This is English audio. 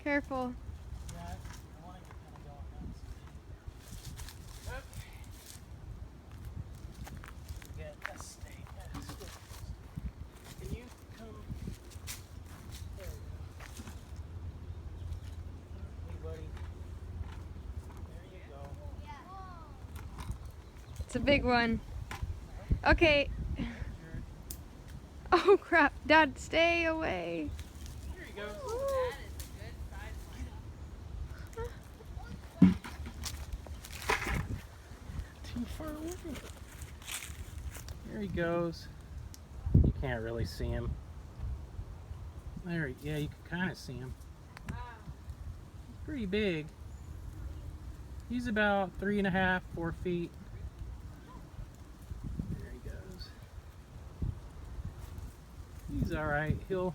Careful. Yeah, I want to kind of go on that. Okay. Get a snake. Can you come? There we go. Hey, buddy. There you go. It's a big one. Okay. Oh crap. Dad, stay away. Here you go. That is a good size one. Too far away. There he goes. You can't really see him. There, yeah, you can kind of see him. Wow. He's pretty big. He's about 3.5, 4 feet. There he goes. He's all right. He'll